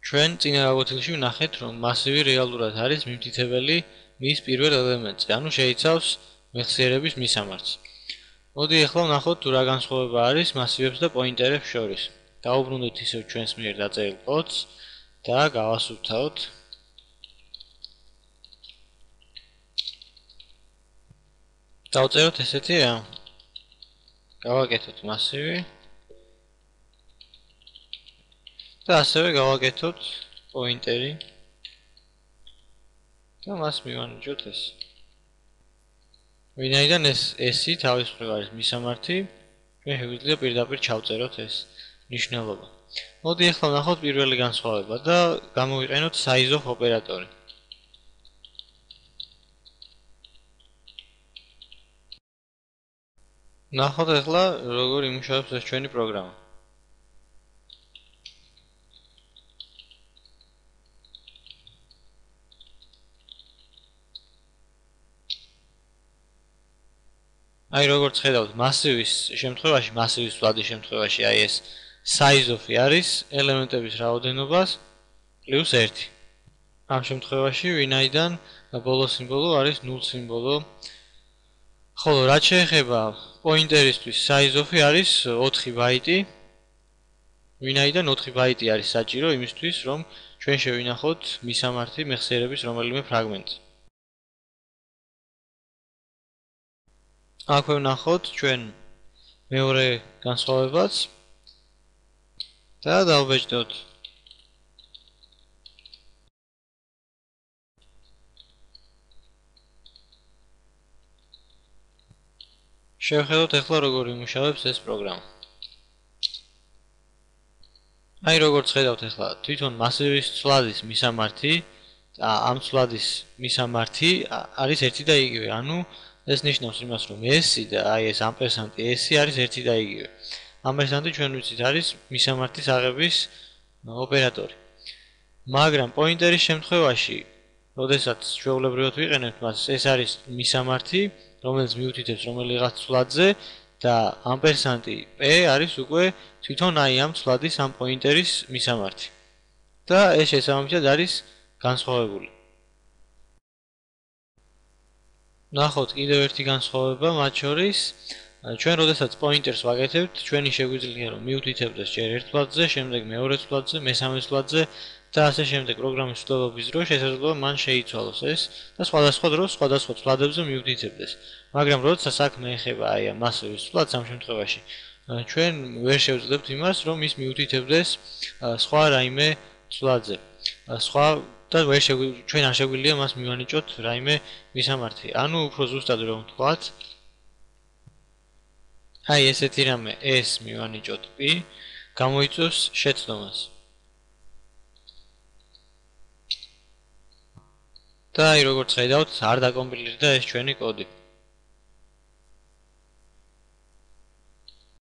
ჩვენ წინა გაკვეთილში ვნახეთ, რომ მასივი რეალურად არის მიმტკიცებელი მის პირველ ელემენტზე, ანუ შეიცავს მეხსიერების მისამართს. მოდი ახლა ვნახოთ თუ რა განსხვავება არის მასივებს და პოინტერებს შორის. დავუბრუნდეთ ისევ ჩვენს მიერ დაწერილ კოდს და გავასუფთავოთ. დავწეროთ ესეთი რამ. გავაკეთოთ მასივი და ასევე გავაკეთოთ პოინტერი და მას მივანიჭოთ ეს. ვინაიდან ესი თავის მხრივ არის მისამართი, ჩვენ შეგვიძლია პირდაპირ ჩავწეროთ ეს ნიშნულობა. მოდი ახლა ვნახოთ პირველი განსხვავება და გამოვიყენოთ size of ოპერატორი. ვნახოთ ახლა როგორ იმუშავებს ეს ჩვენი პროგრამა. აი როგორც ხედავთ, მასივის შემთხვევაში, მასივის ვადის შემთხვევაში აი ეს size of არის ელემენტების რაოდენობას პლუს 1. ამ შემთხვევაში ვინაიდან ბოლო სიმბოლო არის 0 სიმბოლო. ხოლო რაც შეეხება პოინტერისთვის size of არის 4 ბაიტი. ვინაიდან 4 ბაიტი არის საჭირო იმისთვის, რომ ჩვენ შევინახოთ მისამართი მეხსიერების რომელიმე ფრაგმენტი. აქვე ვნახოთ ჩვენ მეორე განსხვავებაც და დავბეჭდოთ. შევხედოთ ახლა როგორ იმუშავებს ეს პროგრამა. აი როგორც ხედავთ ახლა თვითონ მასივის ცვლადის მისამართი და ამ ცვლადის მისამართი არის ერთი და იგივე, ანუ ეს ნიშნავს იმას, რომ ესი და აი ეს ამპერსანტი ესი არის ერთი და იგივე. ამპერსანტი ჩვენ ვიცით არის მისამართის აღების ოპერატორი. მაგრამ პოინტერის შემთხვევაში, როდესაც ჩვეულებრივად ვიყენებთ მას, ეს არის მისამართი, რომელიც მიუთითებს რომელიღაც ცვლადზე და ამპერსანტი p არის უკვე თვითონ აი ამ ცვლადის ამ პოინტერის მისამართი. და ეს შესაბამისად არის განსხვავებული. ვნახოთ კიდევ ერთი განსხვავება მათ შორის. ჩვენ როდესაც პოინტერს ვაკეთებთ, ჩვენი შეგვიძლია რომ მიუთითებდეს ჯერ ერთ ცვლადზე, შემდეგ მეორე ცვლადზე, მესამე ცვლადზე და ასე შემდეგ პროგრამის ცვლილობის დროს შესაძლოა მან შეიცვალოს ეს და სხვადასხვა დროს სხვადასხვა ცვლადებზე მიუთითებდეს. მაგრამ როდესაც საქმე ეხება აი ამ მასივის ცვლადს, ამ შემთხვევაში ჩვენ ვერ შევძლებთ იმას, რომ ის მიუთითებდეს სხვა რაიმე ცვლადზე. და ჩვენ არ შეგვიძლია მას მივანიჭოთ რაიმე მისამართი. ანუ უფრო ზუსტად რომ ვთქვათ, აი ესეთი რამე s მივანიჭოთ p გამოიწვევს შეცდომას. და აი როგორც ხედავთ, არ დაკომპილირდა ეს ჩვენი კოდი.